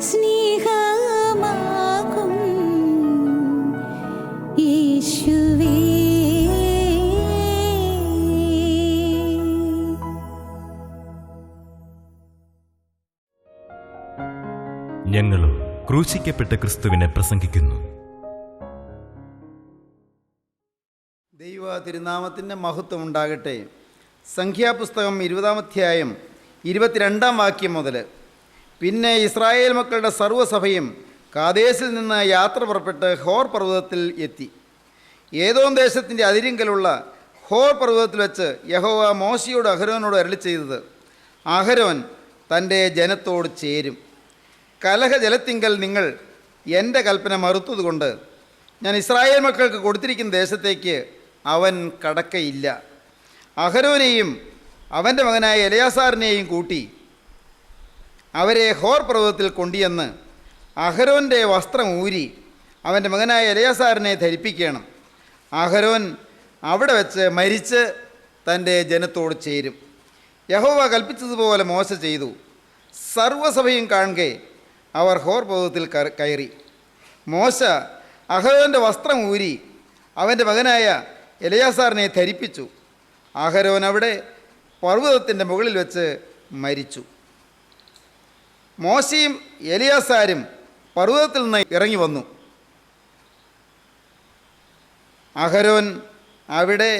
സ്നേഹമാകും യേശുവേ. ഞങ്ങളും ക്രൂശിക്കപ്പെട്ട ക്രിസ്തുവിനെ പ്രസംഗിക്കുന്നു. ദൈവ തിരുനാമത്തിൻ്റെ മഹത്വം ഉണ്ടാകട്ടെ. സംഖ്യാപുസ്തകം 20-ാം അധ്യായം 22-ാം വാക്യം മുതൽ. പിന്നെ ഇസ്രായേൽ മക്കളുടെ സർവ്വസഭയും കാദേശിൽ നിന്ന് യാത്ര പുറപ്പെട്ട് ഹോർ പർവ്വതത്തിൽ എത്തി. ഏദോം ദേശത്തിൻ്റെ അതിരിങ്കലുള്ള ഹോർ പർവ്വതത്തിൽ വെച്ച് യഹോവ മോശയോട് അഹരോനോട് അരുളിച്ചെയ്തത്, അഹരോൻ തൻ്റെ ജനത്തോട് ചേരും. കലഹജലത്തിങ്കൽ നിങ്ങൾ എൻ്റെ കൽപ്പന മറുത്തതുകൊണ്ട് ഞാൻ ഇസ്രായേൽ മക്കൾക്ക് കൊടുത്തിരിക്കുന്ന ദേശത്തേക്ക് അവൻ കടക്കയില്ല. അഹരോനെയും അവൻ്റെ മകനായ എലയാസാറിനെയും കൂട്ടി അവരെ ഹോർ പർവ്വതത്തിൽ കൊണ്ടുവന്ന് അഹരോൻ്റെ വസ്ത്രം ഊരി അവൻ്റെ മകനായ എലയാസാറിനെ ധരിപ്പിക്കണം. അഹരോൻ അവിടെ വെച്ച് മരിച്ച് തൻ്റെ ജനത്തോട് ചേരും. യഹോവ കൽപ്പിച്ചതുപോലെ മോശ ചെയ്തു. സർവ്വസഭയും കാണുകെ അവർ ഹോർ പർവ്വതത്തിൽ കയറി. മോശ അഹരോൻ്റെ വസ്ത്രം ഊരി അവൻ്റെ മകനായ എലയാസാറിനെ ധരിപ്പിച്ചു. അഹരോൻ അവിടെ പർവ്വതത്തിൻ്റെ മുകളിൽ വെച്ച് മരിച്ചു. മോശയും എലയാസാരും പർവ്വതത്തിൽ നിന്ന് ഇറങ്ങി വന്നു. അഹരോൻ അവിടെ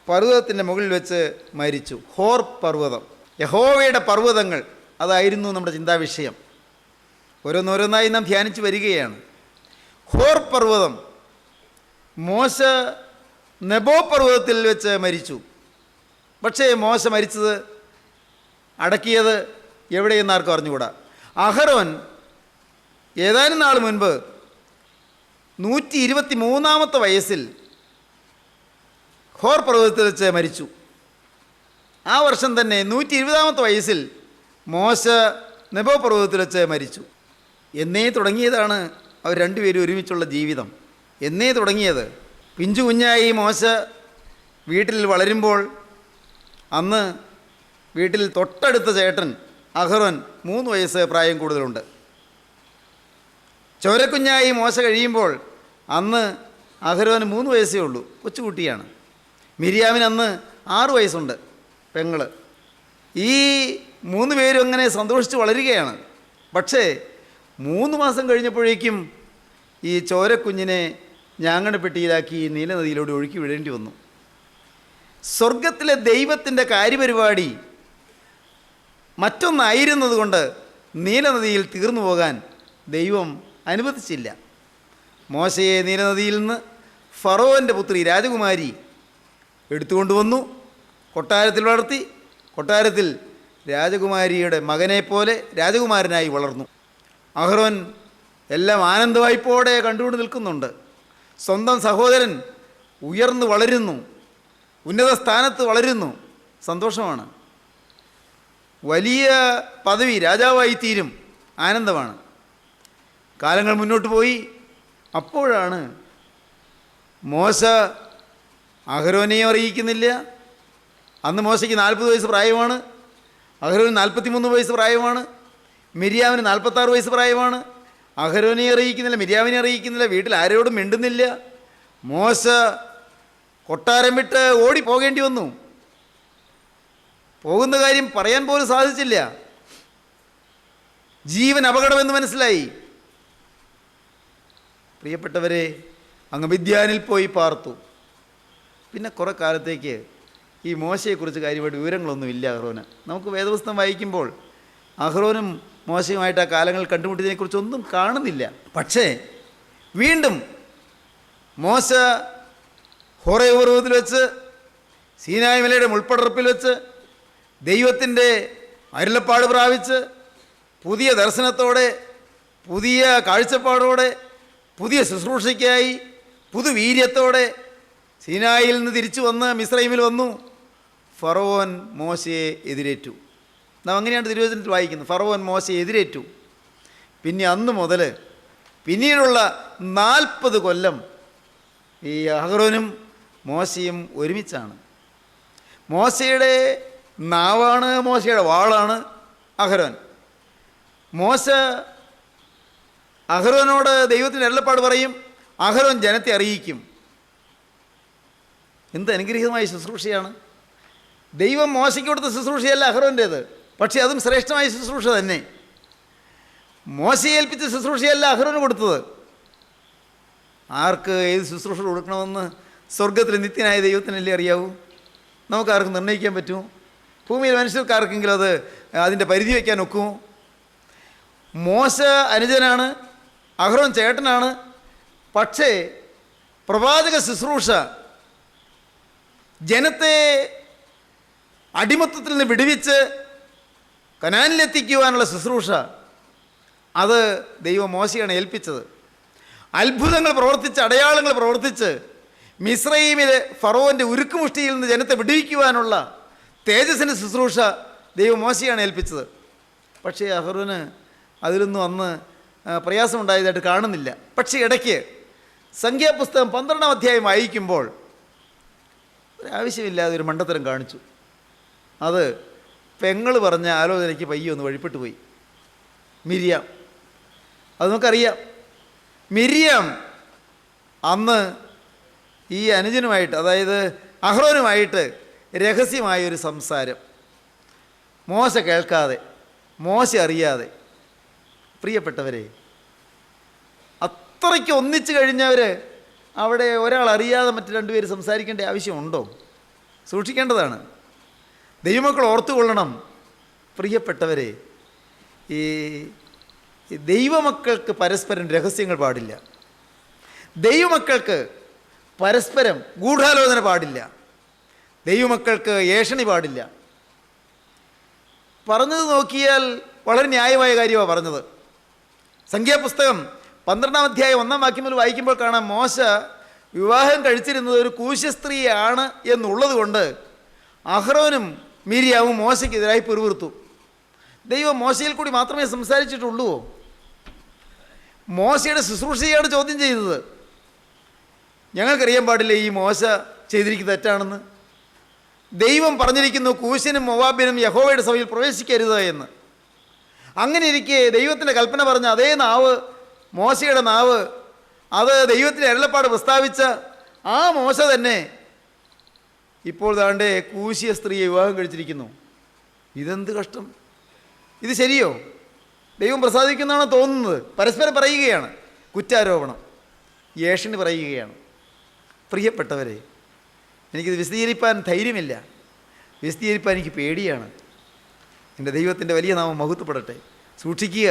പർവ്വതത്തിൻ്റെ മുകളിൽ വെച്ച് മരിച്ചു. ഹോർ പർവ്വതം, യഹോവയുടെ പർവ്വതങ്ങൾ, അതായിരുന്നു നമ്മുടെ ചിന്താവിഷയം. ഓരോന്നോരോന്നായി നാം ധ്യാനിച്ചു വരികയാണ്. ഹോർ പർവ്വതം, മോശ നെബോ പർവ്വതത്തിൽ വെച്ച് മരിച്ചു. പക്ഷേ മോശ മരിച്ചത്, അടക്കിയത് എവിടെയെന്ന് ആർക്കും അറിഞ്ഞുകൂടാ. അഹരോൻ ഏതാനും നാൾ മുൻപ് 123-ാമത്തെ വയസ്സിൽ ഹോർ പർവ്വതത്തിൽ വെച്ച് മരിച്ചു. ആ വർഷം തന്നെ 120-ാമത്തെ വയസ്സിൽ മോശ നെബോ പർവ്വതത്തിൽ വെച്ച് മരിച്ചു. എന്നേ തുടങ്ങിയതാണ് അവർ രണ്ടുപേരും ഒരുമിച്ചുള്ള ജീവിതം. എന്നേ തുടങ്ങിയത്, പിഞ്ചു കുഞ്ഞായി മോശ വീട്ടിൽ വളരുമ്പോൾ അന്ന് വീട്ടിൽ തൊട്ടടുത്ത ചേട്ടൻ അഹരോൻ 3 വയസ്സ് പ്രായം കൂടുതലുണ്ട്. ചോരക്കുഞ്ഞായി മോശ കഴിയുമ്പോൾ അന്ന് അഹരോന് 3 വയസ്സേ ഉള്ളൂ, കൊച്ചുകുട്ടിയാണ്. മിരിയാമിന് അന്ന് 6 വയസ്സുണ്ട്, പെങ്ങള്. ഈ 3 പേരും അങ്ങനെ സന്തോഷിച്ച് വളരുകയാണ്. പക്ഷേ 3 മാസം കഴിഞ്ഞപ്പോഴേക്കും ഈ ചോരക്കുഞ്ഞിനെ ഞാങ്ങണപ്പെട്ടിയിലാക്കി നീലനദിയിലൂടെ ഒഴുക്കി വിടേണ്ടി വന്നു. സ്വർഗത്തിലെ ദൈവത്തിൻ്റെ കാര്യപരിപാടി മറ്റൊന്നായിരുന്നതുകൊണ്ട് നീലനദിയിൽ തീർന്നു പോകാൻ ദൈവം അനുവദിച്ചില്ല. മോശയെ നീലനദിയിൽ നിന്ന് ഫറവോൻ്റെ പുത്രി രാജകുമാരി എടുത്തുകൊണ്ടുവന്നു, കൊട്ടാരത്തിൽ വളർത്തി. കൊട്ടാരത്തിൽ രാജകുമാരിയുടെ മകനെപ്പോലെ രാജകുമാരനായി വളർന്നു. അഹ്റോൻ എല്ലാം ആനന്ദവായ്പോടെ കണ്ടുകൊണ്ട് നിൽക്കുന്നുണ്ട്. സ്വന്തം സഹോദരൻ ഉയർന്നു വളരുന്നു, ഉന്നത സ്ഥാനത്ത് വളരുന്നു, സന്തോഷമാണ്. വലിയ പദവി, രാജാവായിത്തീരും, ആനന്ദമാണ്. കാലങ്ങൾ മുന്നോട്ട് പോയി. അപ്പോഴാണ് മോശ അഹരോനെയും അറിയിക്കുന്നില്ല. അന്ന് മോശയ്ക്ക് 40 വയസ്സ് പ്രായമാണ്, അഹരോന് 43 വയസ്സ് പ്രായമാണ്, മിരിയാമിന് 46 വയസ്സ് പ്രായമാണ്. അഹരോനെ അറിയിക്കുന്നില്ല, മിരിയാമിനെ അറിയിക്കുന്നില്ല, വീട്ടിൽ ആരോടും മിണ്ടുന്നില്ല. മോശ കൊട്ടാരം വിട്ട് ഓടി പോകേണ്ടി വന്നു. പോകുന്ന കാര്യം പറയാൻ പോലും സാധിച്ചില്ല. ജീവൻ അപകടമെന്ന് മനസ്സിലായി. പ്രിയപ്പെട്ടവരെ, അങ്ങ് മിദ്യാനിൽ പോയി പാർത്തു. പിന്നെ കുറേ കാലത്തേക്ക് ഈ മോശയെക്കുറിച്ച് കാര്യമായിട്ട് വിവരങ്ങളൊന്നുമില്ല അഹ്റോന്. നമുക്ക് വേദപുസ്തകം വായിക്കുമ്പോൾ അഹ്റോനും മോശയുമായിട്ട് ആ കാലങ്ങൾ കണ്ടുമുട്ടിയതിനെക്കുറിച്ചൊന്നും കാണുന്നില്ല. പക്ഷേ വീണ്ടും മോശ ഹോറേ പർവ്വതത്തിൽ വെച്ച്, സീനായ് മലയുടെ മുൾപ്പടർപ്പിൽ വെച്ച് ദൈവത്തിൻ്റെ അരുളപ്പാട് പ്രാപിച്ച് പുതിയ ദർശനത്തോടെ, പുതിയ കാഴ്ചപ്പാടോടെ, പുതിയ ശുശ്രൂഷയ്ക്കായി പുതുവീര്യത്തോടെ സീനായിൽ നിന്ന് തിരിച്ചു വന്ന് മിസ്രൈമിൽ വന്നു. ഫറവോൻ മോശയെ എതിരേറ്റു. നാം അങ്ങനെയാണ് തിരുവചനത്തിൽ വായിക്കുന്നത്. ഫറവോൻ മോശയെ എതിരേറ്റു. പിന്നെ അന്ന് മുതൽ പിന്നീടുള്ള 40 കൊല്ലം ഈ അഹ്റോനും മോശയും ഒരുമിച്ചാണ്. മോശയുടെ നാവാണ്, മോശയുടെ വാളാണ് അഹ്റോൻ. മോശ അഹരോനോട് ദൈവത്തിൻ്റെ അരുളപ്പാട് പറയും, അഹരോൻ ജനത്തെ അറിയിക്കും. എന്ത് അനുഗ്രഹീതമായ ശുശ്രൂഷയാണ്! ദൈവം മോശയ്ക്ക് കൊടുത്ത ശുശ്രൂഷയല്ല അഹരോൻ്റേത്, പക്ഷേ അതും ശ്രേഷ്ഠമായ ശുശ്രൂഷ തന്നെ. മോശയെ ഏൽപ്പിച്ച ശുശ്രൂഷയല്ല അഹരോന് കൊടുത്തത്. ആർക്ക് ഏത് ശുശ്രൂഷ കൊടുക്കണമെന്ന് സ്വർഗത്തിൽ നിത്യനായ ദൈവത്തിനല്ലേ അറിയാവൂ. നമുക്കാർക്കും നിർണ്ണയിക്കാൻ പറ്റുമോ? ഭൂമിയിൽ മനുഷ്യർക്കാർക്കെങ്കിലും അതിൻ്റെ പരിധി വയ്ക്കാൻ ഒക്കുമോ? മോശ അനുജനാണ്, അഹ്റോൻ ചേട്ടനാണ്. പക്ഷേ പ്രവാചക ശുശ്രൂഷ, ജനത്തെ അടിമത്തത്തിൽ നിന്ന് വിടുവിച്ച് കനാനിലെത്തിക്കുവാനുള്ള ശുശ്രൂഷ, അത് ദൈവം മോശയാണ് ഏൽപ്പിച്ചത്. അത്ഭുതങ്ങൾ പ്രവർത്തിച്ച്, അടയാളങ്ങൾ പ്രവർത്തിച്ച് മിസ്രയീമിലെ ഫറവോൻ്റെ ഉരുക്കുമുഷ്ടിയിൽ നിന്ന് ജനത്തെ വിടുവിക്കുവാനുള്ള തേജസ്സിൻ്റെ ശുശ്രൂഷ ദൈവം മോശയാണ് ഏൽപ്പിച്ചത്. പക്ഷേ അഹ്റോന് അതിലൊന്നും അന്ന് പ്രയാസമുണ്ടായതായിട്ട് കാണുന്നില്ല. പക്ഷേ ഇടയ്ക്ക് സംഖ്യാപുസ്തകം 12-ാം അധ്യായം വായിക്കുമ്പോൾ ഒരാവശ്യമില്ലാതെ ഒരു മണ്ടത്തരം കാണിച്ചു. അത് പെങ്ങൾ പറഞ്ഞ ആലോചനയ്ക്ക് പയ്യെ ഒന്ന് വഴിപ്പെട്ടു പോയി. മിരിയാം, അത് നമുക്കറിയാം. മിരിയാം അന്ന് ഈ അനുജനുമായിട്ട്, അതായത് അഹ്റോനുമായിട്ട് രഹസ്യമായൊരു സംസാരം മോശ കേൾക്കാതെ, മോശ അറിയാതെ. പ്രിയപ്പെട്ടവരെ, അത്രയ്ക്ക് ഒന്നിച്ചു കഴിഞ്ഞവർ അവിടെ ഒരാൾ അറിയാതെ മറ്റ് രണ്ടുപേര് സംസാരിക്കേണ്ട ആവശ്യമുണ്ടോ? സൂക്ഷിക്കേണ്ടതാണ്. ദൈവമക്കൾ ഓർത്തുകൊള്ളണം. പ്രിയപ്പെട്ടവരെ, ഈ ദൈവമക്കൾക്ക് പരസ്പരം രഹസ്യങ്ങൾ പാടില്ല. ദൈവമക്കൾക്ക് പരസ്പരം ഗൂഢാലോചന പാടില്ല. ദൈവമക്കൾക്ക് ഏഷണി പാടില്ല. പറഞ്ഞത് നോക്കിയാൽ വളരെ ന്യായമായ കാര്യമാണ് പറഞ്ഞത്. സംഖ്യാപുസ്തകം 12-ാം അധ്യായം 1-ാം വാക്യം മുതൽ വായിക്കുമ്പോൾ കാണാം, മോശ വിവാഹം കഴിച്ചിരുന്നത് ഒരു കൂശ്യസ്ത്രീയാണ് എന്നുള്ളത് കൊണ്ട് അഹ്റോനും മിരിയാവും മോശയ്ക്കെതിരായി പിറുപിറുത്തു. ദൈവം മോശയിൽ കൂടി മാത്രമേ സംസാരിച്ചിട്ടുള്ളൂ. മോശയുടെ ശുശ്രൂഷയാണ് ചോദ്യം ചെയ്തത്. ഞങ്ങൾക്കറിയാൻ പാടില്ല ഈ മോശ ചെയ്തിരിക്കുന്നത് തെറ്റാണെന്ന്. ദൈവം പറഞ്ഞിരിക്കുന്നു, കൂശനും മൊവാബിനും യഹോവയുടെ സഭയിൽ പ്രവേശിക്കരുത് എന്ന്. അങ്ങനെ ഇരിക്കെ ദൈവത്തിൻ്റെ കൽപ്പന പറഞ്ഞ അതേ നാവ്, മോശയുടെ നാവ്, അത് ദൈവത്തിൻ്റെ അരുളപ്പാട് പ്രസ്താവിച്ച ആ മോശ തന്നെ ഇപ്പോൾ ദാണ്ടെ കൂശിയ സ്ത്രീയെ വിവാഹം കഴിച്ചിരിക്കുന്നു. ഇതെന്ത് കഷ്ടം! ഇത് ശരിയോ? ദൈവം പ്രസാദിക്കുന്നതാണോ തോന്നുന്നത്? പരസ്പരം പറയുകയാണ്, കുറ്റാരോപണം, ഏഷണി പറയുകയാണ്. പ്രിയപ്പെട്ടവരെ, എനിക്കിത് വിശദീകരിപ്പാൻ ധൈര്യമില്ല, വിശദീകരിപ്പാൻ എനിക്ക് പേടിയാണ്. എൻ്റെ ദൈവത്തിൻ്റെ വലിയ നാമം മഹത്വപ്പെടട്ടെ. സൂക്ഷിക്കുക,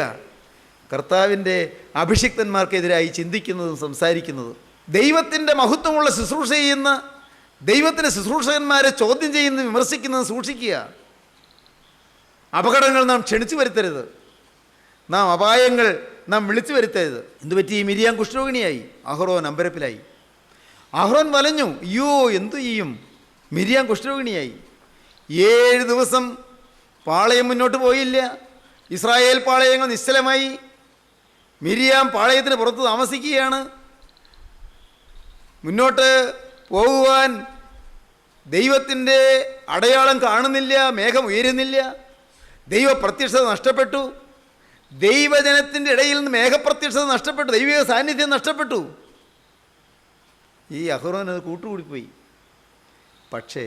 കർത്താവിൻ്റെ അഭിഷിക്തന്മാർക്കെതിരായി ചിന്തിക്കുന്നതും സംസാരിക്കുന്നതും. ദൈവത്തിൻ്റെ മഹത്വമുള്ള ശുശ്രൂഷ ചെയ്യുന്ന, ദൈവത്തിൻ്റെ ശുശ്രൂഷകന്മാരെ ചോദ്യം ചെയ്യുന്നതും വിമർശിക്കുന്നതും സൂക്ഷിക്കുക. അപകടങ്ങൾ നാം ക്ഷണിച്ചു വരുത്തരുത്, നാം അപായങ്ങൾ നാം വിളിച്ചു വരുത്തരുത്. എന്തുപറ്റി? മിരിയാം കുഷ്ഠരോഗിണിയായി, അഹ്റോൻ അമ്പരപ്പിലായി. അഹ്റോൻ വലഞ്ഞു, അയ്യോ എന്തു ചെയ്യും? മിരിയാം കുഷ്ഠരോഗിണിയായി. 7 ദിവസം പാളയം മുന്നോട്ട് പോയില്ല. ഇസ്രായേൽ പാളയങ്ങൾ നിശ്ചലമായി. മിരിയാം പാളയത്തിന് പുറത്ത് താമസിക്കുകയാണ്. മുന്നോട്ട് പോകുവാൻ ദൈവത്തിൻ്റെ അടയാളം കാണുന്നില്ല, മേഘം ഉയരുന്നില്ല, ദൈവ പ്രത്യക്ഷത നഷ്ടപ്പെട്ടു. ദൈവജനത്തിൻ്റെ ഇടയിൽ നിന്ന് മേഘപ്രത്യക്ഷത നഷ്ടപ്പെട്ടു, ദൈവിക സാന്നിധ്യം നഷ്ടപ്പെട്ടു. ഈ അഹ്റോൻ അത് കൂട്ടുകൂടിപ്പോയി. പക്ഷേ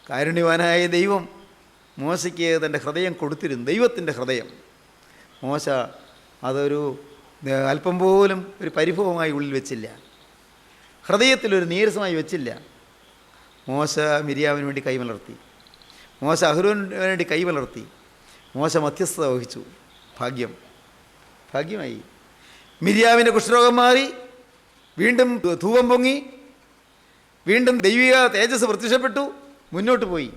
കാരുണ്യവാനായ ദൈവം മോശയ്ക്ക് തൻ്റെ ഹൃദയം കൊടുത്തിരുന്നു, ദൈവത്തിൻ്റെ ഹൃദയം. മോശ അതൊരു അല്പം പോലും ഒരു പരിഭവമായി ഉള്ളിൽ വെച്ചില്ല, ഹൃദയത്തിലൊരു നീരസമായി വെച്ചില്ല. മോശ മിരിയാവിന് വേണ്ടി കൈമലർത്തി, മോശ അഹ്റോന് വേണ്ടി കൈമലർത്തി, മോശ മധ്യസ്ഥത വഹിച്ചു. ഭാഗ്യമായി. മിരിയാവിൻ്റെ കുഷ്ഠരോഗം മാറി, വീണ്ടും ധൂപം പൊങ്ങി, വീണ്ടും ദൈവിക തേജസ് പ്രത്യക്ഷപ്പെട്ടു. മുന്നോട്ട് പോയി,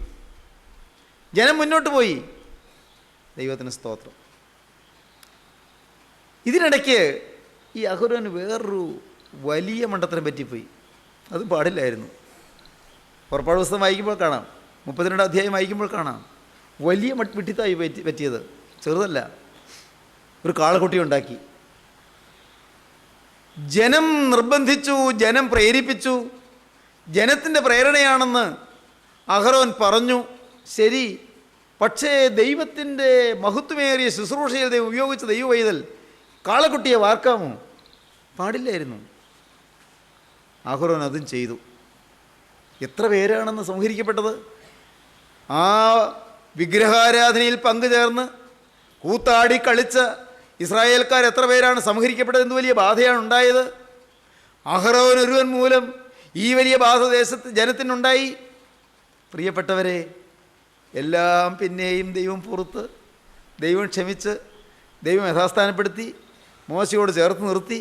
ജനം മുന്നോട്ട് പോയി. ദൈവത്തിന് സ്തോത്രം. ഇതിനിടയ്ക്ക് ഈ അഹ്റോന് വേറൊരു വലിയ മണ്ടത്തരം പറ്റിപ്പോയി. അത് പാടില്ലായിരുന്നു. പുറപ്പാട് പുസ്തകം വായിക്കുമ്പോൾ കാണാം, 32-ാം അധ്യായം വായിക്കുമ്പോൾ കാണാം, വലിയ വിട്ടിത്തായി പറ്റിയത്. ചെറുതല്ല. ഒരു കാളക്കുട്ടി ഉണ്ടാക്കി, ജനം നിർബന്ധിച്ചു, ജനം പ്രേരിപ്പിച്ചു, ജനത്തിൻ്റെ പ്രേരണയാണെന്ന് അഹ്റോൻ പറഞ്ഞു. ശരി, പക്ഷേ ദൈവത്തിൻ്റെ മഹത്വമേറിയ ശുശ്രൂഷയിൽ ദൈവം ഉപയോഗിച്ച ദൈവവൈതൽ കാളക്കുട്ടിയെ വാർക്കാമോ? പാടില്ലായിരുന്നു. അഹരോൻ അതും ചെയ്തു. എത്ര പേരാണെന്ന് സംഹരിക്കപ്പെട്ടത്! ആ വിഗ്രഹാരാധനയിൽ പങ്കുചേർന്ന് കൂത്താടി കളിച്ച ഇസ്രായേൽക്കാർ എത്ര പേരാണ് സംഹരിക്കപ്പെട്ടത്! എന്ത് വലിയ ബാധയാണ് ഉണ്ടായത്! അഹരോൻ ഒരുവൻ മൂലം ഈ വലിയ ബാധ ജനത്തിനുണ്ടായി. പ്രിയപ്പെട്ടവരെ, എല്ലാം പിന്നെയും ദൈവം പുറത്ത്, ദൈവം ക്ഷമിച്ച്, ദൈവം യഥാസ്ഥാനപ്പെടുത്തി, മോശയോട് ചേർത്ത് നിർത്തി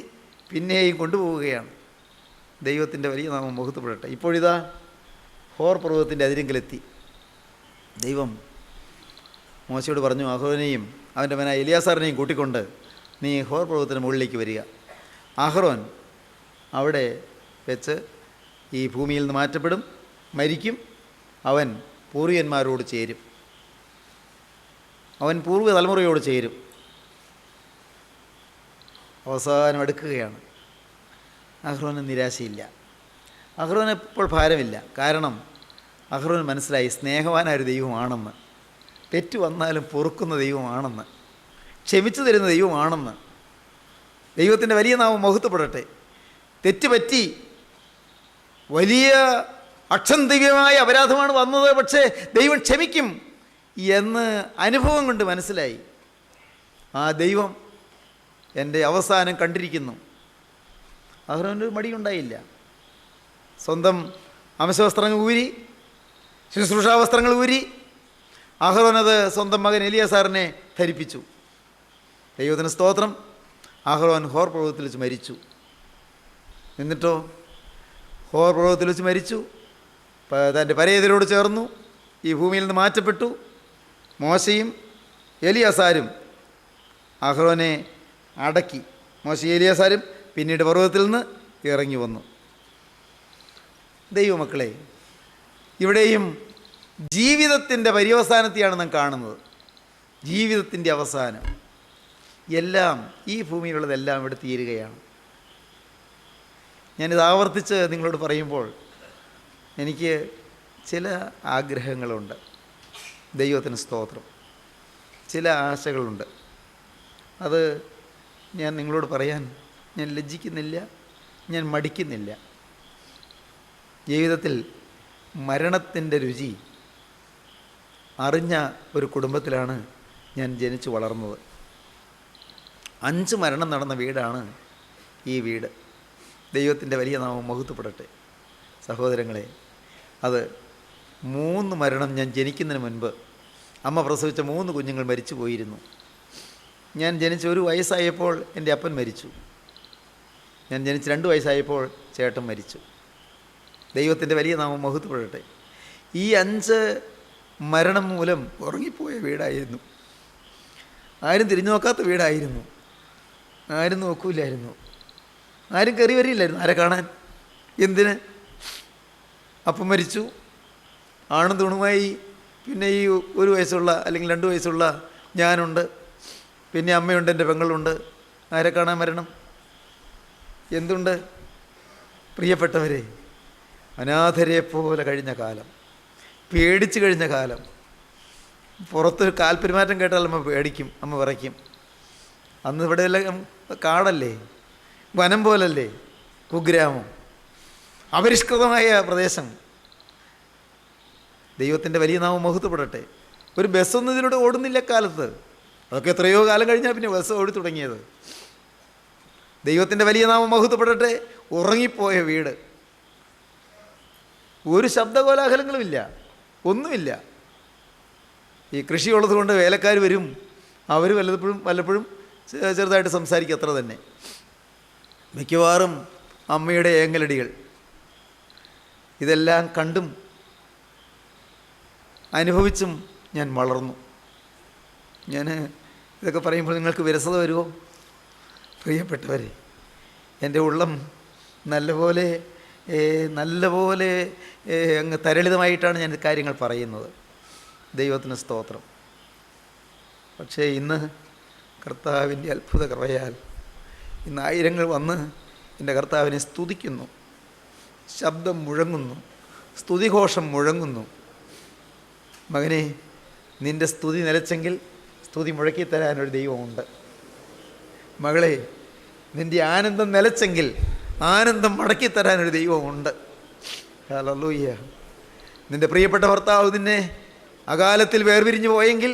പിന്നെയും കൊണ്ടുപോവുകയാണ്. ദൈവത്തിൻ്റെ വലിയ നാമം മഹത്വപ്പെടട്ടെ. ഇപ്പോഴിതാ ഹോർ പർവ്വതത്തിൻ്റെ അതിരിങ്കിലെത്തി. ദൈവം മോശയോട് പറഞ്ഞു, അഹ്റോനെയും അവൻ്റെ മകനായ എലിയാസാറിനെയും കൂട്ടിക്കൊണ്ട് നീ ഹോർ പർവ്വതത്തിന് മുകളിലേക്ക് വരിക. അഹ്റോൻ അവിടെ വെച്ച് ഈ ഭൂമിയിൽ നിന്ന് മാറ്റപ്പെടും, മരിക്കും. അവൻ പൂർവികന്മാരോട് ചേരും, അവൻ പൂർവ്വ തലമുറയോട് ചേരും. അവസാനം അടുക്കുകയാണ്. അഹ്റോന് നിരാശയില്ല, അഹ്റോന് ഇപ്പോൾ ഭാരമില്ല. കാരണം അഹ്റോന് മനസ്സിലായി സ്നേഹവാനായൊരു ദൈവമാണെന്ന്, തെറ്റ് വന്നാലും പൊറുക്കുന്ന ദൈവമാണെന്ന്, ക്ഷമിച്ചു തരുന്ന ദൈവമാണെന്ന്. ദൈവത്തിൻ്റെ വലിയ നാമം മഹത്വപ്പെടട്ടെ. തെറ്റ് പറ്റി, വലിയ അക്ഷന്തവ്യമായ അപരാധമാണ് വന്നത്, പക്ഷേ ദൈവം ക്ഷമിക്കും എന്ന് അനുഭവം കൊണ്ട് മനസ്സിലായി. ആ ദൈവം എൻ്റെ അവസാനം കണ്ടിരിക്കുന്നു. അഹ്റോനൊരു മടിയുണ്ടായില്ല. സ്വന്തം അംശവസ്ത്രങ്ങൾ ഊരി, ശുശ്രൂഷാവസ്ത്രങ്ങൾ ഊരി അഹ്റോനത് സ്വന്തം മകൻ എലിയാസാറിനെ ധരിപ്പിച്ചു. ദൈവത്തിന് സ്തോത്രം. അഹ്റോൻ ഹോർ പർവ്വതത്തിൽ വെച്ച് മരിച്ചു. എന്നിട്ടോ ഹോർ പർവ്വതത്തിൽ വെച്ച് മരിച്ചു. തൻ്റെ പരേതരോട് ചേർന്നു ഈ ഭൂമിയിൽ നിന്ന് മാറ്റപ്പെട്ടു. മോശയും എലിയാസാരും അഹ്റോനെ അടക്കി. മോശയും എലിയാസാരും പിന്നീട് പർവ്വതത്തിൽ നിന്ന് ഇറങ്ങി വന്നു. ദൈവമക്കളെ, ഇവിടെയും ജീവിതത്തിൻ്റെ പര്യവസാനത്തെയാണ് നാം കാണുന്നത്. ജീവിതത്തിൻ്റെ അവസാനം എല്ലാം, ഈ ഭൂമിയിലുള്ളതെല്ലാം ഇവിടെ തീരുകയാണ്. ഞാനിത് ആവർത്തിച്ച് നിങ്ങളോട് പറയുമ്പോൾ എനിക്ക് ചില ആഗ്രഹങ്ങളുണ്ട്. ദൈവത്തിന് സ്തോത്രം. ചില ആശകളുണ്ട്. അത് ഞാൻ നിങ്ങളോട് പറയാൻ ഞാൻ ലജ്ജിക്കുന്നില്ല, ഞാൻ മടിക്കുന്നില്ല. ജീവിതത്തിൽ മരണത്തിൻ്റെ രുചി അറിഞ്ഞ ഒരു കുടുംബത്തിലാണ് ഞാൻ ജനിച്ചു വളർന്നത്. 5 മരണം നടന്ന വീടാണ് ഈ വീട്. ദൈവത്തിൻ്റെ വലിയ നാമം മഹത്വപ്പെടട്ടെ. സഹോദരങ്ങളെ, അത് 3 മരണം ഞാൻ ജനിക്കുന്നതിന് മുൻപ് അമ്മ പ്രസവിച്ച 3 കുഞ്ഞുങ്ങൾ മരിച്ചു പോയിരുന്നു. ഞാൻ ജനിച്ച് 1 വയസ്സായപ്പോൾ എൻ്റെ അപ്പൻ മരിച്ചു. ഞാൻ ജനിച്ച് 2 വയസ്സായപ്പോൾ ചേട്ടൻ മരിച്ചു. ദൈവത്തിൻ്റെ വലിയ നാമം മഹത്വപ്പെടട്ടെ. ഈ 5 മരണം മൂലം ഉറങ്ങിപ്പോയ വീടായിരുന്നു. ആരും തിരിഞ്ഞു നോക്കാത്ത വീടായിരുന്നു. ആരും നോക്കൂലായിരുന്നു, ആരും കയറി വരില്ലായിരുന്നു ആരെ കാണാൻ. എന്തിന്? അപ്പം മരിച്ചു, ആണും തുണുമായി. പിന്നെ ഈ 1 വയസ്സുള്ള അല്ലെങ്കിൽ 2 വയസ്സുള്ള ഞാനുണ്ട്, പിന്നെ അമ്മയുണ്ട്, എൻ്റെ പെങ്ങളുണ്ട്. ആരെ കാണാൻ വരണം? എന്തുണ്ട്? പ്രിയപ്പെട്ടവരെ, അനാഥരെ പോലെ കഴിഞ്ഞ കാലം, പേടിച്ച് കഴിഞ്ഞ കാലം. പുറത്തൊരു കാൽപ്പെരുമാറ്റം കേട്ടാൽ അമ്മ പേടിക്കും, അമ്മ വിറയ്ക്കും. അന്ന് ഇവിടെ എല്ലാം കാടല്ലേ, വനം പോലല്ലേ, കുഗ്രാമം, അപരിഷ്കൃതമായ പ്രദേശം. ദൈവത്തിൻ്റെ വലിയ നാമം മഹത്വപ്പെടട്ടെ. ഒരു ബസ്സൊന്നും ഇതിലൂടെ ഓടുന്നില്ല കാലത്ത്. അതൊക്കെ എത്രയോ കാലം കഴിഞ്ഞാൽ പിന്നെ ബസ് ഓടി തുടങ്ങിയത്. ദൈവത്തിൻ്റെ വലിയ നാമം മഹത്വപ്പെടട്ടെ. ഉറങ്ങിപ്പോയ വീട്, ഒരു ശബ്ദകോലാഹലങ്ങളുമില്ല, ഒന്നുമില്ല. ഈ കൃഷിയുള്ളത് കൊണ്ട് വേലക്കാർ വരും, അവർ വല്ലപ്പോഴും ചെറുതായിട്ട് സംസാരിക്കും, അത്ര തന്നെ. മിക്കവാറും അമ്മയുടെ ഏങ്ങലടികൾ. ഇതെല്ലാം കണ്ടും അനുഭവിച്ചും ഞാൻ വളർന്നു. ഞാൻ ഇതൊക്കെ പറയുമ്പോൾ നിങ്ങൾക്ക് വിരസത വരുമോ? പ്രിയപ്പെട്ടവരെ, എൻ്റെ ഉള്ളം നല്ലപോലെ അങ്ങ് തരളിതമായിട്ടാണ് ഞാൻ കാര്യങ്ങൾ പറയുന്നത്. ദൈവത്തിന് സ്തോത്രം. പക്ഷേ ഇന്ന് കർത്താവിൻ്റെ അത്ഭുത കൃപയാൽ ഇന്ന് ആയിരങ്ങൾ വന്ന് എൻ്റെ കർത്താവിനെ സ്തുതിക്കുന്നു. ശബ്ദം മുഴങ്ങുന്നു, സ്തുതിഘോഷം മുഴങ്ങുന്നു. മകനെ, നിൻ്റെ സ്തുതി നിലച്ചെങ്കിൽ സ്തുതി മുഴക്കി തരാനൊരു ദൈവമുണ്ട്. മകളെ, നിൻ്റെ ആനന്ദം നിലച്ചെങ്കിൽ ആനന്ദം മടക്കിത്തരാനൊരു ദൈവമുണ്ട്. ഹല്ലേലൂയ. നിൻ്റെ പ്രിയപ്പെട്ട ഭർത്താവ് നിന്നെ അകാലത്തിൽ വേർപിരിഞ്ഞു പോയെങ്കിൽ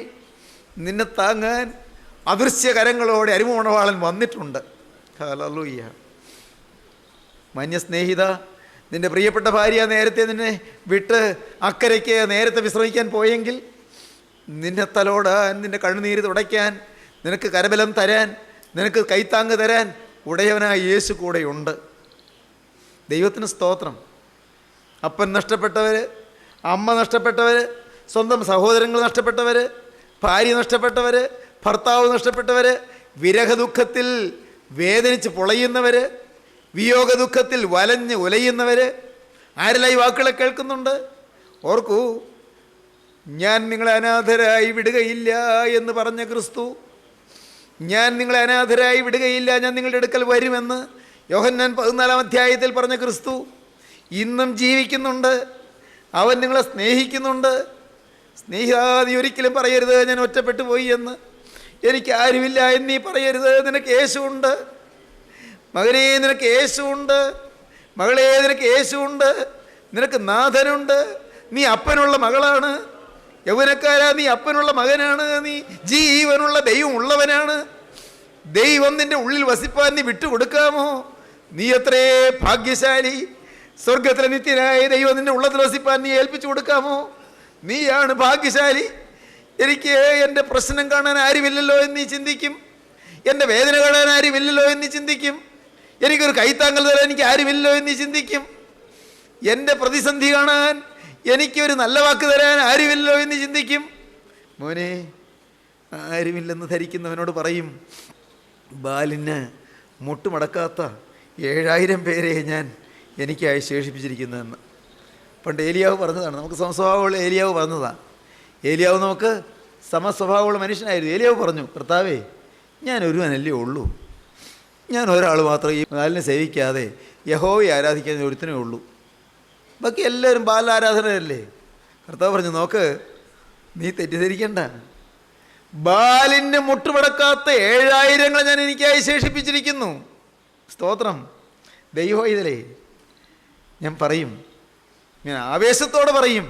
നിന്നെ താങ്ങാൻ അദൃശ്യ കരങ്ങളോടെ അരുമോണവാളൻ വന്നിട്ടുണ്ട്. ഹല്ലേലൂയ. മാന്യസ്നേഹിത, നിൻ്റെ പ്രിയപ്പെട്ട ഭാര്യ നേരത്തെ നിന്നെ വിട്ട് അക്കരയ്ക്ക് നേരത്തെ വിശ്രമിക്കാൻ പോയെങ്കിൽ നിന്നെ തലോടാൻ, നിൻ്റെ കണ്ണുനീര് തുടയ്ക്കാൻ, നിനക്ക് കരബലം തരാൻ, നിനക്ക് കൈത്താങ്ങ് തരാൻ ഉടയവനായ യേശു കൂടെയുണ്ട്. ദൈവത്തിന് സ്തോത്രം. അപ്പൻ നഷ്ടപ്പെട്ടവർ, അമ്മ നഷ്ടപ്പെട്ടവർ, സ്വന്തം സഹോദരങ്ങൾ നഷ്ടപ്പെട്ടവർ, ഭാര്യ നഷ്ടപ്പെട്ടവർ, ഭർത്താവ് നഷ്ടപ്പെട്ടവർ, വിരഹ ദുഃഖത്തിൽ വേദനിച്ച് പൊളയുന്നവർ, വിയോഗ ദുഃഖത്തിൽ വലഞ്ഞ് ഉലയുന്നവർ ആരെല്ലാം ഈ വാക്കുകളെ കേൾക്കുന്നുണ്ട്? ഓർക്കൂ, ഞാൻ നിങ്ങളെ അനാഥരായി വിടുകയില്ല എന്ന് പറഞ്ഞ ക്രിസ്തു, ഞാൻ നിങ്ങളെ അനാഥരായി വിടുകയില്ല, ഞാൻ നിങ്ങളുടെ അടുക്കൽ വരുമെന്ന് യോഹന്നാൻ 14-ാം അധ്യായത്തിൽ പറഞ്ഞ ക്രിസ്തു ഇന്നും ജീവിക്കുന്നുണ്ട്. അവൻ നിങ്ങളെ സ്നേഹിക്കുന്നുണ്ട്. സ്നേഹിതാ, നീ ഒരിക്കലും പറയരുത് ഞാൻ ഒറ്റപ്പെട്ടു പോയി എന്ന്, എനിക്ക് ആരുമില്ല എന്നീ പറയരുത്. നിനക്ക് യേശുവുണ്ട് മകനേ, നിനക്ക് യേശുവുണ്ട്. മകളേ, നിനക്ക് യേശുവുണ്ട്. നിനക്ക് നാഥനുണ്ട്. നീ അപ്പനുള്ള മകളാണ്. യൗവനക്കാരാ, നീ അപ്പനുള്ള മകനാണ്. നീ ജീവനുള്ള ദൈവം ഉള്ളവനാണ്. ദൈവം നിൻ്റെ ഉള്ളിൽ വസിപ്പാൻ നീ വിട്ടുകൊടുക്കാമോ? നീ എത്രേ ഭാഗ്യശാലി. സ്വർഗത്തിലെ നിത്യനായ ദൈവം നിൻ്റെ ഉള്ളത്തിൽ വസിപ്പാൻ നീ ഏൽപ്പിച്ചു കൊടുക്കാമോ? നീയാണ് ഭാഗ്യശാലി. എനിക്ക് എൻ്റെ പ്രശ്നം കാണാൻ ആരുമില്ലല്ലോ എന്ന് നീ ചിന്തിക്കും. എൻ്റെ വേദന കാണാൻ ആരുമില്ലല്ലോ എന്ന് നീ ചിന്തിക്കും. എനിക്കൊരു കൈത്താങ്ങൽ തരാൻ എനിക്ക് ആരുമില്ലല്ലോ എന്ന് നീ ചിന്തിക്കും. എൻ്റെ പ്രതിസന്ധി കാണാൻ എനിക്കൊരു നല്ല വാക്ക് തരാൻ ആരുമില്ലല്ലോ എന്ന് ചിന്തിക്കും. മോനെ, ആരുമില്ലെന്ന് ധരിക്കുന്നവനോട് പറയും, ബാലിന് മുട്ടുമടക്കാത്ത 7000 പേരെ ഞാൻ എനിക്കായി ശേഷിപ്പിച്ചിരിക്കുന്നതെന്ന്. പണ്ട് ഏലിയാവ് പറഞ്ഞതാണ്. നമുക്ക് സമസ്വഭാവമുള്ള ഏലിയാവ് പറഞ്ഞതാണ്. ഏലിയാവ് നമുക്ക് സമസ്വഭാവമുള്ള മനുഷ്യനായിരുന്നു. ഏലിയാവ് പറഞ്ഞു, കർത്താവേ, ഞാൻ ഒരുവനല്ലേ ഉള്ളൂ. ഞാൻ ഒരാൾ മാത്രം ഈ ബാലിനെ സേവിക്കാതെ യഹോവയെ ആരാധിക്കാൻ ഒരുത്തനേ ഉള്ളൂ. ബാക്കി എല്ലാവരും ബാലാരാധനയല്ലേ. കർത്താവ് പറഞ്ഞു, നോക്ക്, നീ തെറ്റിദ്ധരിക്കണ്ട. ബാലിന് മുട്ടുമടക്കാത്ത 7000 ഞാൻ എനിക്കായി ശേഷിപ്പിച്ചിരിക്കുന്നു. സ്തോത്രം. ദൈവം ഇതിലേ ഞാൻ പറയും, ഞാൻ ആവേശത്തോടെ പറയും,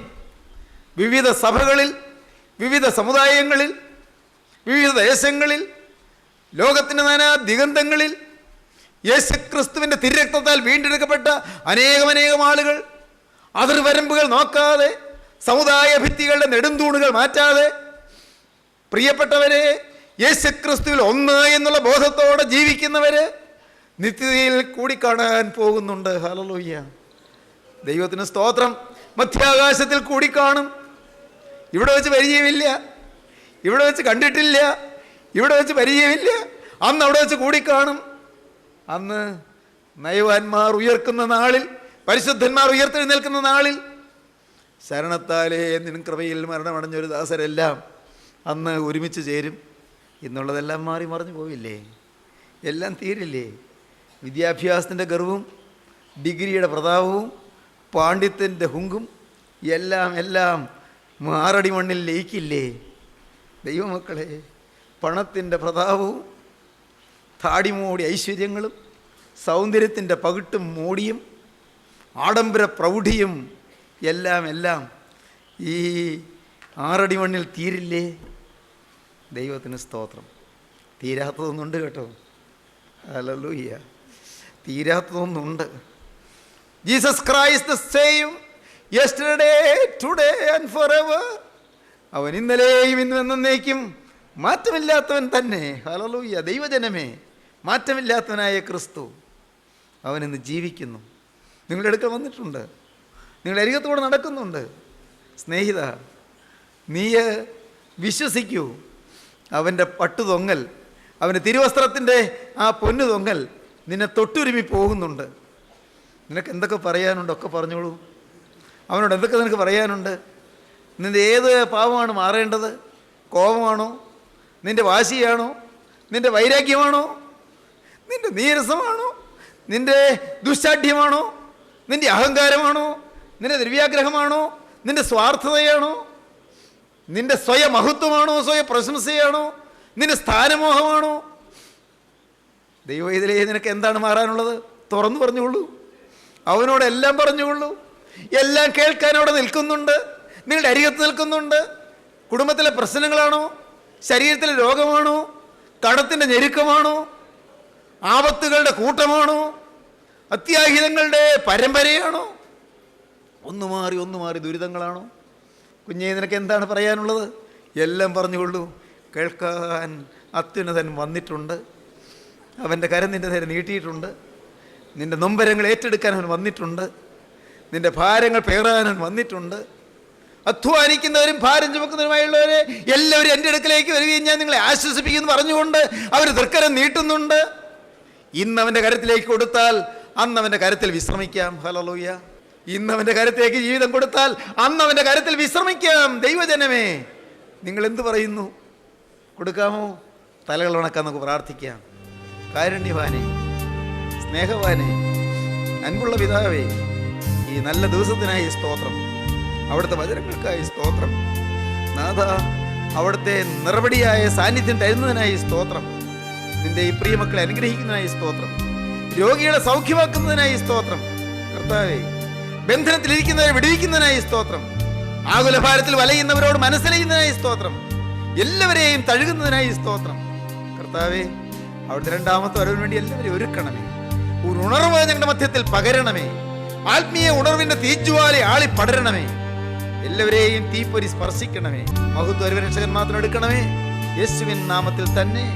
വിവിധ സഭകളിൽ, വിവിധ സമുദായങ്ങളിൽ, വിവിധ ദേശങ്ങളിൽ, ലോകത്തിൻ്റെ നാനാ ദിഗന്ധങ്ങളിൽ യേശുക്രിസ്തുവിൻ്റെ തിരുരക്തത്താൽ വീണ്ടെടുക്കപ്പെട്ട അനേകം ആളുകൾ അതിർവരമ്പുകൾ നോക്കാതെ, സമുദായ ഭിത്തികളുടെ നെടുന്തൂണുകൾ മാറ്റാതെ, പ്രിയപ്പെട്ടവരെ, യേശുക്രിസ്തുവിൽ ഒന്ന് എന്നുള്ള ബോധത്തോടെ ജീവിക്കുന്നവര് നിത്യതയിൽ കൂടിക്കാണാൻ പോകുന്നുണ്ട്. ഹല്ലേലൂയ. ദൈവത്തിന് സ്തോത്രം. മധ്യാകാശത്തിൽ കൂടിക്കാണും. ഇവിടെ വെച്ച് പരിചയമില്ല, ഇവിടെ വെച്ച് കണ്ടിട്ടില്ല, ഇവിടെ വെച്ച് പരിചയമില്ല. അന്ന് അവിടെ വെച്ച് കൂടിക്കാണും. അന്ന് നയവാന്മാർ ഉയർക്കുന്ന നാളിൽ, പരിശുദ്ധന്മാർ ഉയർത്തെഴുന്നേൽക്കുന്ന നാളിൽ, ശരണത്താലേ നിൻ കൃപയിൽ മരണമടഞ്ഞൊരു ദാസരെല്ലാം അന്ന് ഒരുമിച്ച് ചേരും. ഇന്നുള്ളതെല്ലാം മാറി മറിഞ്ഞു പോവില്ലേ? എല്ലാം തീരില്ലേ? വിദ്യാഭ്യാസത്തിൻ്റെ ഗർവും ഡിഗ്രിയുടെ പ്രതാപവും പാണ്ഡിത്യത്തിൻ്റെ ഹുങ്കും എല്ലാം മാറടി മണ്ണിൽ ലയിക്കില്ലേ? ദൈവമക്കളെ, പണത്തിൻ്റെ പ്രതാപവും താടിമൂടി ഐശ്വര്യങ്ങളും സൗന്ദര്യത്തിൻ്റെ പകിട്ടും മൂടിയും ആഡംബര പ്രൗഢിയും എല്ലാം ഈ ആറടി മണ്ണിൽ തീരില്ലേ? ദൈവത്തിന് സ്തോത്രം. തീരാത്തതൊന്നുണ്ട് കേട്ടോ. ഹല്ലേലൂയ. തീരാത്തതൊന്നുണ്ട്. Jesus Christ the same yesterday today and forever. അവൻ ഇന്നലെയും ഇന്നും എന്നേക്കും മാറ്റമില്ലാത്തവൻ തന്നെ. ഹല്ലേലൂയ. ദൈവജനമേ, മാറ്റമില്ലാത്തവനായ ക്രിസ്തു അവനിന്ന് ജീവിക്കുന്നു. നിങ്ങളുടെ അടുക്കൽ വന്നിട്ടുണ്ട്, നിങ്ങളുടെ അരികത്തോടെ നടക്കുന്നുണ്ട്. സ്നേഹിത, നീ വിശ്വസിക്കൂ. അവൻ്റെ പട്ടുതൊങ്ങൽ, അവൻ്റെ തിരുവസ്ത്രത്തിൻ്റെ ആ പൊന്നു തൊങ്ങൽ നിന്നെ തൊട്ടുരുമി പോകുന്നുണ്ട്. നിനക്ക് എന്തൊക്കെ പറയാനുണ്ട് ഒക്കെ പറഞ്ഞോളൂ. അവനോട് എന്തൊക്കെ നിനക്ക് പറയാനുണ്ട്? നിൻ്റെ ഏത് പാവമാണ് മാറേണ്ടത്? കോപമാണോ? നിൻ്റെ വാശിയാണോ? നിൻ്റെ വൈരാഗ്യമാണോ? നിൻ്റെ നീരസമാണോ? നിൻ്റെ ദുശ്ശാഠ്യമാണോ? നിൻ്റെ അഹങ്കാരമാണോ? നിൻ്റെ ദ്രവ്യാഗ്രഹമാണോ? നിൻ്റെ സ്വാർത്ഥതയാണോ? നിൻ്റെ സ്വയമഹത്വമാണോ? സ്വയ പ്രശംസയാണോ? നിൻ്റെ സ്ഥാനമോഹമാണോ? ദൈവവേദനയെ നിനക്ക് എന്താണ് മാറാനുള്ളത്? തുറന്നു പറഞ്ഞുകൊള്ളൂ. അവനോട് എല്ലാം പറഞ്ഞുകൊള്ളൂ. എല്ലാം കേൾക്കാൻ അവിടെ നിൽക്കുന്നുണ്ട്, നിങ്ങളുടെ അരികത്ത് നിൽക്കുന്നുണ്ട്. കുടുംബത്തിലെ പ്രശ്നങ്ങളാണോ? ശരീരത്തിലെ രോഗമാണോ? കടത്തിൻ്റെ ഞെരുക്കമാണോ? ആപത്തുകളുടെ കൂട്ടമാണോ? അത്യാഹിതങ്ങളുടെ പരമ്പരയാണോ? ഒന്നു മാറി ദുരിതങ്ങളാണോ? കുഞ്ഞേ, നിനക്ക് എന്താണ് പറയാനുള്ളത്? എല്ലാം പറഞ്ഞുകൊള്ളൂ. കേൾക്കാൻ അത്യുന്നതൻ വന്നിട്ടുണ്ട്. അവൻ്റെ കരം നിൻ്റെ നേരെ നീട്ടിയിട്ടുണ്ട്. നിൻ്റെ നൊമ്പരങ്ങൾ ഏറ്റെടുക്കാൻ അവൻ വന്നിട്ടുണ്ട്. നിൻ്റെ ഭാരങ്ങൾ പേറാൻ അവൻ വന്നിട്ടുണ്ട്. അധ്വാനിക്കുന്നവരും ഭാരം ചുമക്കുന്നവരുമായുള്ളവരെ എല്ലാവരും എൻ്റെ അടുക്കലേക്ക് വരികയും ഞാൻ നിങ്ങളെ ആശ്വസിപ്പിക്കുമെന്ന് പറഞ്ഞുകൊണ്ട് അവർ തൃക്കരം നീട്ടുന്നുണ്ട്. ഇന്ന് അവൻ്റെ കരത്തിലേക്ക് കൊടുത്താൽ അന്ന് അവൻ്റെ കരത്തിൽ വിശ്രമിക്കാം. ഹല്ലേലൂയ. ഇന്ന് അവൻ്റെ കരത്തേക്ക് ജീവിതം കൊടുത്താൽ അന്ന് അവൻ്റെ കരത്തിൽ വിശ്രമിക്കാം. ദൈവജനമേ, നിങ്ങൾ എന്ത് പറയുന്നു? കൊടുക്കാമോ? തലകൾ വണക്കാൻ നമുക്ക് പ്രാർത്ഥിക്കാം. കാരുണ്യവാനെ, സ്നേഹവാനെ, അൻപുള്ള പിതാവേ, ഈ നല്ല ദിവസത്തിനായി സ്തോത്രം. അവിടുത്തെ വചനങ്ങൾക്കായി സ്തോത്രം. നാഥ, അവിടുത്തെ നിറപടിയായ സാന്നിധ്യം തരുന്നതിനായി സ്തോത്രം. നിന്റെ ഈ പ്രിയമക്കളെ അനുഗ്രഹിക്കുന്നതിനായി സ്തോത്രം. രോഗികളെ സൗഖ്യമാക്കുന്നതിനായി സ്തോത്രം. കർത്താവേ, ബന്ധനത്തിലിരിക്കുന്നവരെ വിടുവിക്കുന്നതിനായി സ്തോത്രം. ആകുലഭാരത്തിൽ വലയുന്നവരോട് മനസ്സിലയുന്നതിനായി സ്തോത്രം. എല്ലാവരെയും തഴുകുന്നതിനായി സ്തോത്രം. കർത്താവേ, അവിടുത്തെ രണ്ടാമത്തെ വരവിന് വേണ്ടി എല്ലാവരെയും ഒരുക്കണമേ. ഒരു ഉണർവ് ഞങ്ങളുടെ മധ്യത്തിൽ പകരണമേ. ആത്മീയ ഉണർവിന്റെ തീജ്വാല ആളി പടരണമേ. എല്ലാവരെയും തീപ്പൊരി സ്പർശിക്കണമേ. മഹത്വ രക്ഷകൻ മാത്രം എടുക്കണമേ. യേശുവിൻ നാമത്തിൽ തന്നെ.